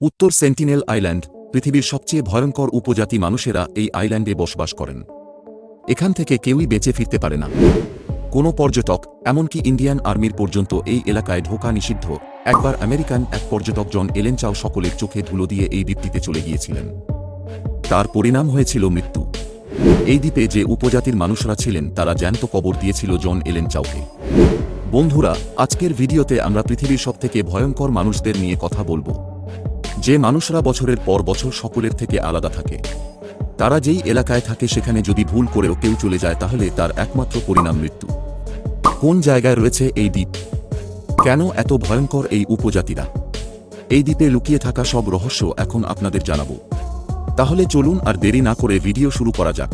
উত্তর sentinel island পৃথিবীর সবচেয়ে ভয়ঙ্কর উপজাতি মানুষেরা এই আইল্যান্ডে বসবাস করেন। এখান থেকে কেউই বেঁচে ফিরতে পারে না। কোনো পর্যটক, এমনকি ইন্ডিয়ান আর্মির পর্যন্ত এই এলাকায় ঢোকা নিষিদ্ধ। একবার আমেরিকান এক পর্যটক জন এলেন চাও সকলের চোখে ধুলো দিয়ে এই দ্বীপটিতে চলে গিয়েছিলেন। তার পরিণাম হয়েছিল মৃত্যু। এই দ্বীপে যে উপজাতির মানুষরা ছিলেন তারা জ্যান্ত কবর দিয়েছিল জন এলেন চাওকে। বন্ধুরা, আজকের ভিডিওতে আমরা পৃথিবীর সবথেকে ভয়ঙ্কর মানুষদের নিয়ে কথা বলবো, যে মানুষরা বছরের পর বছর সকলের থেকে আলাদা থাকে। তারা যেই এলাকায় থাকে সেখানে যদি ভুল করেও কেউ চলে যায় তাহলে তার একমাত্র পরিণাম মৃত্যু। কোন জায়গায় রয়েছে এই দ্বীপ? কেন এত ভয়ঙ্কর এই উপজাতিরা? এই দ্বীপে লুকিয়ে থাকা সব রহস্য এখন আপনাদের জানাবো। তাহলে চলুন আর দেরি না করে ভিডিও শুরু করা যাক।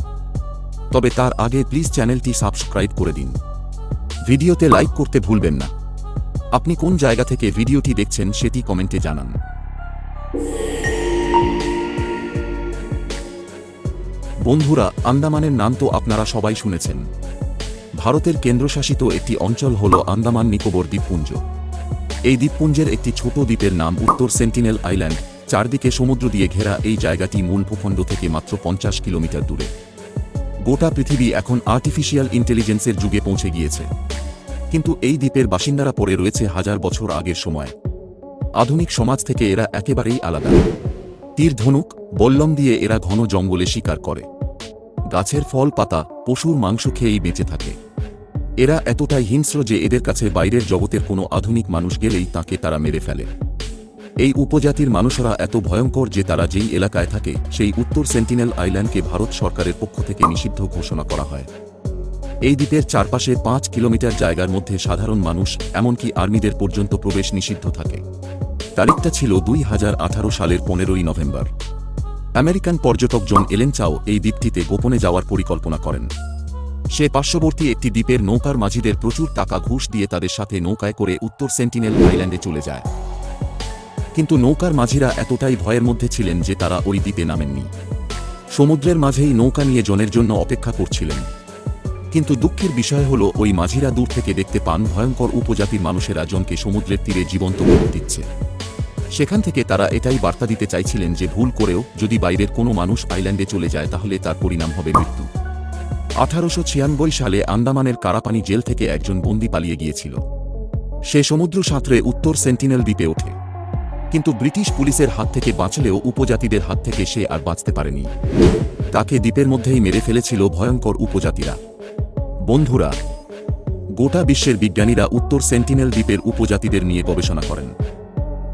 তবে তার আগে প্লিজ চ্যানেলটি সাবস্ক্রাইব করে দিন। ভিডিওতে লাইক করতে ভুলবেন না। আপনি কোন জায়গা থেকে ভিডিওটি দেখছেন সেটি কমেন্টে জানান। বন্ধুরা, আন্দামানের নাম তো আপনারা সবাই শুনেছেন। ভারতের কেন্দ্রশাসিত একটি অঞ্চল হল আন্দামান নিকোবর দ্বীপপুঞ্জ। এই দ্বীপপুঞ্জের একটি ছোট দ্বীপের নাম উত্তর সেন্টিনেল আইল্যান্ড। চারদিকে সমুদ্র দিয়ে ঘেরা এই জায়গাটি মূল ভূখণ্ড থেকে মাত্র 50 কিলোমিটার দূরে। গোটা পৃথিবী এখন আর্টিফিশিয়াল ইন্টেলিজেন্সের যুগে পৌঁছে গিয়েছে, কিন্তু এই দ্বীপের বাসিন্দারা পড়ে রয়েছে হাজার বছর আগের সময়। আধুনিক সমাজ থেকে এরা একেবারেই আলাদা। তীর, ধনুক, বল্লম দিয়ে এরা ঘন জঙ্গলে শিকার করে। গাছের ফল, পাতা, পশুর মাংস খেয়েই বেঁচে থাকে। এরা এতটাই হিংস্র যে এদের কাছে বাইরের জগতের কোনো আধুনিক মানুষ গেলেই তাকে তারা মেরে ফেলে। এই উপজাতির মানুষরা এত ভয়ঙ্কর যে তারা যেই এলাকায় থাকে সেই উত্তর সেন্টিনেল আইল্যান্ডকে ভারত সরকারের পক্ষ থেকে নিষিদ্ধ ঘোষণা করা হয়। এই দ্বীপের চারপাশে 5 কিলোমিটার জায়গার মধ্যে সাধারণ মানুষ, এমনকি আর্মিদের পর্যন্ত প্রবেশ নিষিদ্ধ থাকে। তারিখটা ছিল 2018 সালের 15ই নভেম্বর। আমেরিকান পর্যটক জন এলেন চাও এই দ্বীপটিতে গোপনে যাওয়ার পরিকল্পনা করেন। সে পার্শ্ববর্তী একটি দ্বীপের নৌকার মাঝিদের প্রচুর টাকা ঘুষ দিয়ে তাদের সাথে নৌকায় করে উত্তর সেন্টিনেল আইল্যান্ডে চলে যায়। কিন্তু নৌকার মাঝিরা এতটাই ভয়ের মধ্যে ছিলেন যে তারা ওই দ্বীপে নামেননি। সমুদ্রের মাঝেই নৌকা নিয়ে জনের জন্য অপেক্ষা করছিলেন। কিন্তু দুঃখের বিষয় হল ওই মাঝিরা দূর থেকে দেখতে পান ভয়ঙ্কর উপজাতির মানুষেরা জনকে সমুদ্রের তীরে জীবন্ত কবর দিচ্ছে। সেখান থেকে তারা এটাই বার্তা দিতে চাইছিলেন যে ভুল করেও যদি বাইরের কোনো মানুষ আইল্যান্ডে চলে যায় তাহলে তার পরিণাম হবে মৃত্যু। 1896 সালে আন্দামানের কারাপানি জেল থেকে একজন বন্দী পালিয়ে গিয়েছিল। সে সমুদ্র সাঁতরে উত্তর সেন্টিনেল দ্বীপে ওঠে, কিন্তু ব্রিটিশ পুলিশের হাত থেকে বাঁচলেও উপজাতিদের হাত থেকে সে আর বাঁচতে পারেনি। তাকে দ্বীপের মধ্যেই মেরে ফেলেছিল ভয়ঙ্কর উপজাতিরা। বন্ধুরা, গোটা বিশ্বের বিজ্ঞানীরা উত্তর সেন্টিনেল দ্বীপের উপজাতিদের নিয়ে গবেষণা করেন,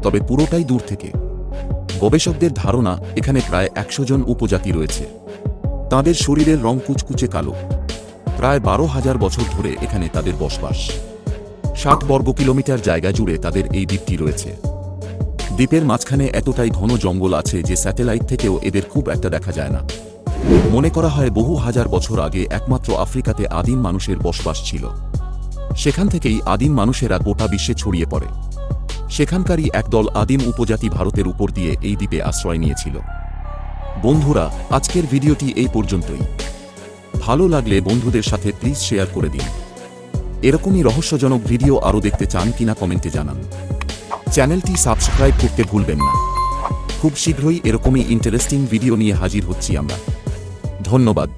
তবে পুরোটাই দূর থেকে। গবেষকদের ধারণা এখানে প্রায় 100 জন উপজাতি রয়েছে। তাদের শরীরের রং কুচকুচে কালো। প্রায় 12,000 বছর ধরে এখানে তাদের বসবাস। 60 বর্গ কিলোমিটার জায়গা জুড়ে তাদের এই দ্বীপটি রয়েছে। দ্বীপের মাঝখানে এতটাই ঘন জঙ্গল আছে যে স্যাটেলাইট থেকেও এদের খুব একটা দেখা যায় না। মনে করা হয় বহু হাজার বছর আগে একমাত্র আফ্রিকাতে আদিম মানুষের বসবাস ছিল। সেখান থেকেই আদিম মানুষেরা গোটা বিশ্বে ছড়িয়ে পড়ে। সেখানকারই একদল আদিম উপজাতি ভারতের উপর দিয়ে এই দ্বীপে আশ্রয় নিয়েছিল। বন্ধুরা, আজকের ভিডিওটি এই পর্যন্তই। ভালো লাগলে বন্ধুদের সাথে প্লিজ শেয়ার করে দিন। এরকমই রহস্যজনক ভিডিও আরও দেখতে চান কিনা কমেন্টে জানান। চ্যানেলটি সাবস্ক্রাইব করতে ভুলবেন না। খুব শীঘ্রই এরকমই ইন্টারেস্টিং ভিডিও নিয়ে হাজির হচ্ছি আমরা। ধন্যবাদ।